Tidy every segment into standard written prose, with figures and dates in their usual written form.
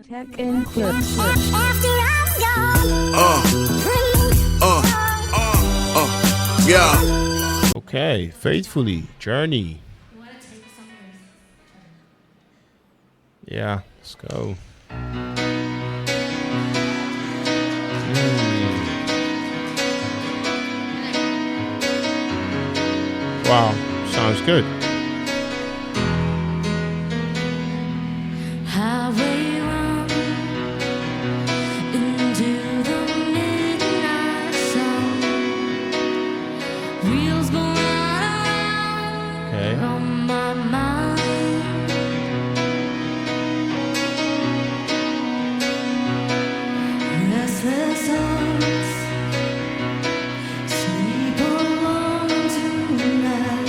Tech and clips. After I'm gone, Yeah. Okay, faithfully, journey. Yeah, let's go. Wow, sounds good. highway run into the midnight sun. Wheels go round Okay. on my mind. Restless hearts sleep alone tonight.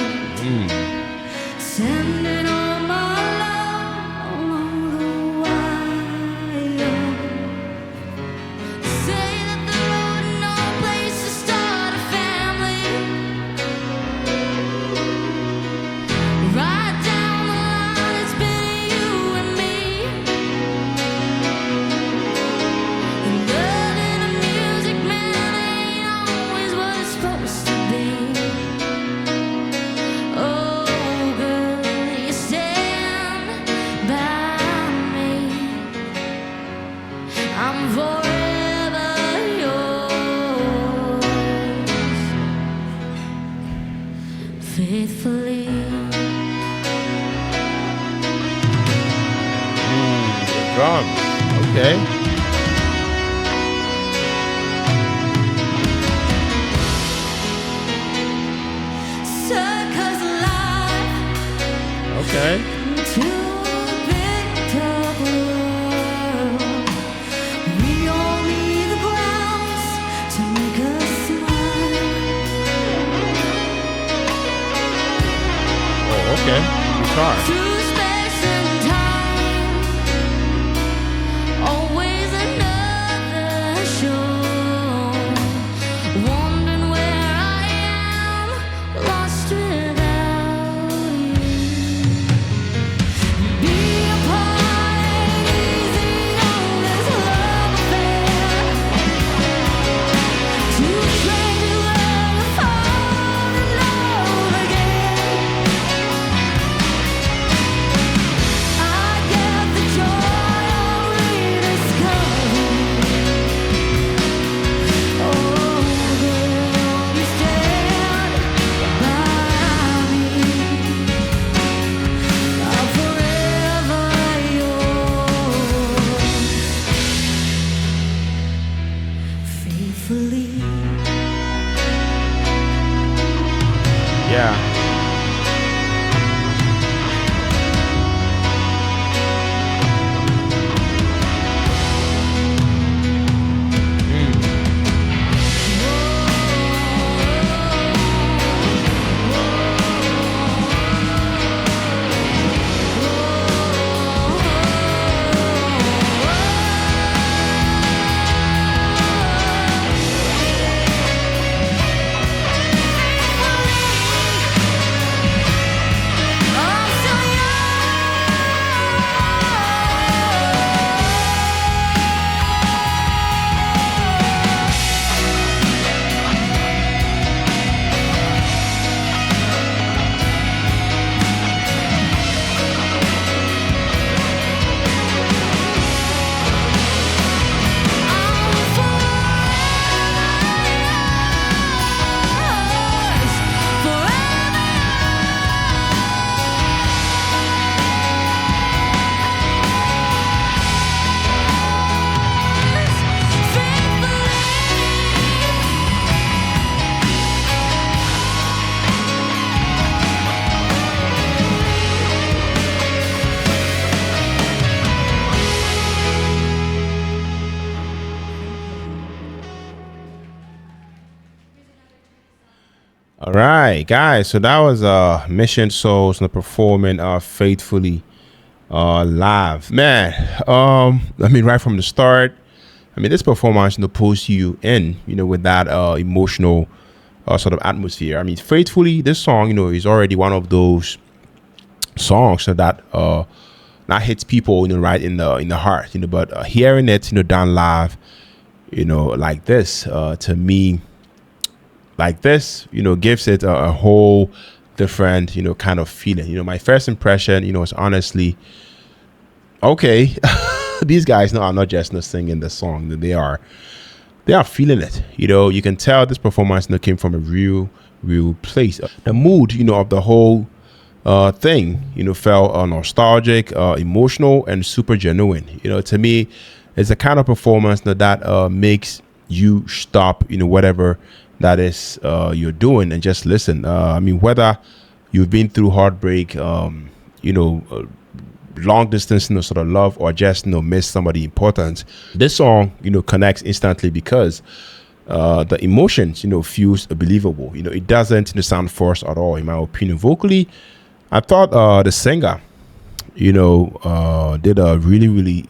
Sending all my love along the wire. Say that the road no place to start a family. Right down the line, it's been you and me. And loving the music, man, ain't always what it's supposed to be. Oh, girl, you stand by me. I'm forever yours, faithfully. Drums. Okay. Circus life Okay. to a big top world. We all need the grounds to make us smile. Oh, okay. Guitar. Through space and time, always another show. Wondering where I am, lost without you. Be apart, easy on this love affair. Too strange to ever fall in love again. I get the joy of rediscovering. Oh, girl, you stand by me. I'm forever yours, faithfully. Yeah. I'm so All right, guys. So that was Mission Souls and the performing faithfully live. Man, I mean, right from the start, I mean, this performance, pulls you in, with that emotional sort of atmosphere. I mean, faithfully, this song, is already one of those songs that that hits people, right in the heart, but hearing it, done live, like this, to me, like this, gives it a whole different, kind of feeling. My first impression, is honestly, okay, these guys are not just singing the song, they are feeling it. You can tell this performance came from a real place. The mood, of the whole thing, felt nostalgic, emotional, and super genuine. To me, it's a kind of performance that makes you stop, whatever that is you're doing, and just listen. I mean, whether you've been through heartbreak, long distance, sort of love, or just miss somebody important, this song connects instantly because the emotions feels believable. It doesn't sound forced at all, in my opinion. Vocally, I thought the singer did a really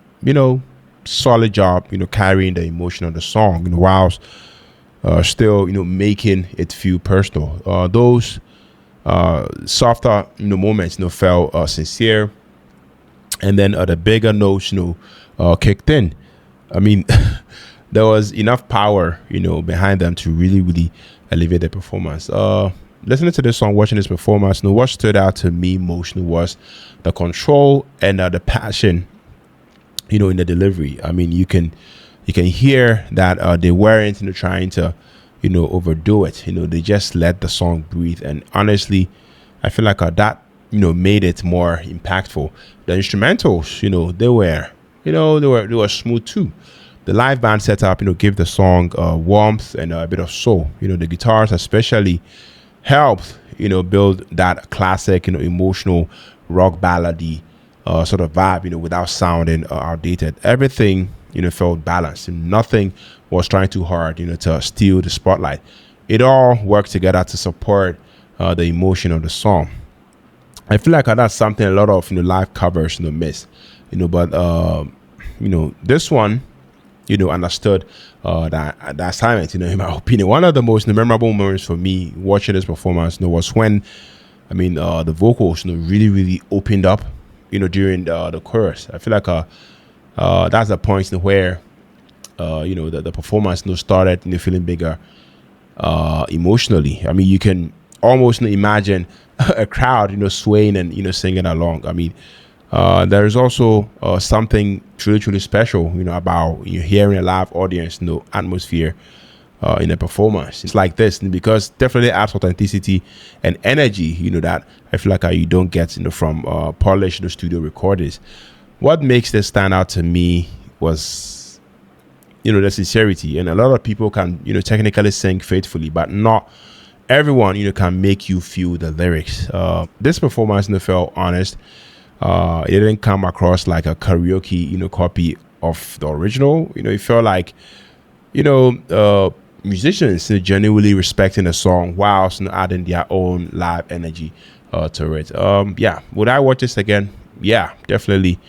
solid job carrying the emotion of the song, whilst still making it feel personal. Those softer moments felt sincere, and then the bigger notes kicked in. I mean, there was enough power behind them to really elevate the performance. Listening to this song, watching this performance, what stood out to me most was the control and the passion in the delivery. I mean, you can hear that they weren't trying to overdo it. They just let the song breathe, and honestly, I feel like that made it more impactful. The instrumentals, they were smooth too. The live band setup gave the song warmth and a bit of soul. The guitars especially helped build that classic emotional rock ballady sort of vibe without sounding outdated. Everything felt balanced, and nothing was trying too hard to steal the spotlight. It all worked together to support the emotion of the song. I feel like that's something a lot of live covers miss, but this one understood that assignment. In my opinion, one of the most memorable moments for me watching this performance was when the vocals really opened up during the chorus. I feel like that's the point where the performance started feeling bigger emotionally. I mean, you can almost imagine a crowd swaying and singing along. I mean, there is also something truly special about hearing a live audience atmosphere in a performance. It's like this because definitely adds authenticity and energy that I feel like you don't get from polished studio recordings. What makes this stand out to me was the sincerity. And a lot of people can technically sing faithfully, but not everyone can make you feel the lyrics. This performance felt honest. It didn't come across like a karaoke copy of the original. It felt like musicians genuinely respecting the song whilst adding their own live energy to it. Yeah, would I watch this again? Yeah, definitely.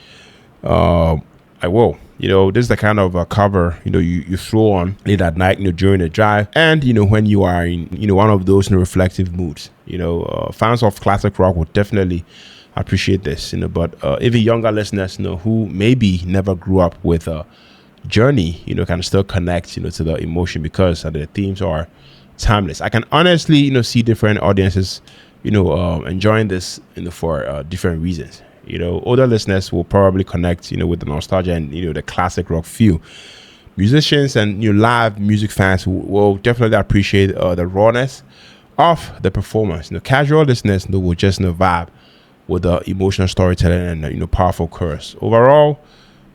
I will. This is the kind of cover you throw on late at night during the drive, and when you are in one of those reflective moods. Fans of classic rock would definitely appreciate this. But even younger listeners who maybe never grew up with a journey can still connect to the emotion because the themes are timeless. I can honestly see different audiences enjoying this for different reasons. Older listeners will probably connect with the nostalgia and the classic rock feel. Musicians and live music fans will definitely appreciate the rawness of the performance. Casual listeners will just vibe with the emotional storytelling and powerful chorus. Overall,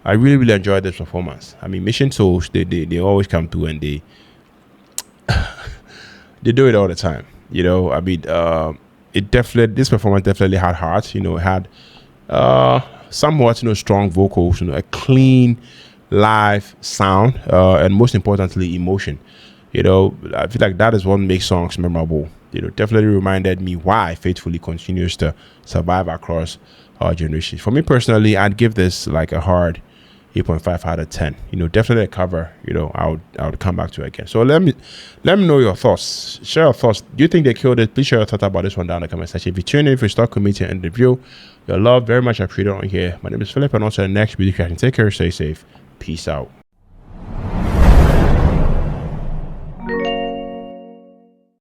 I really enjoyed this performance. I mean, Mission Souls, they always come through, and they do it all the time. I mean, this performance definitely had heart. It had somewhat strong vocals, a clean live sound, and most importantly, emotion. I feel like that is what makes songs memorable. Definitely reminded me why Faithfully continues to survive across our generations. For me personally, I'd give this like a hard 8.5 out of 10. You know, definitely a cover. You know, I would come back to it again. So let me know your thoughts. Share your thoughts. Do you think they killed it? Please share your thoughts about this one down in the comment section. If you tune in, if you start committing and review, your love very much appreciated on here. My name is Philip, and also the next video. Take care, stay safe. Peace out.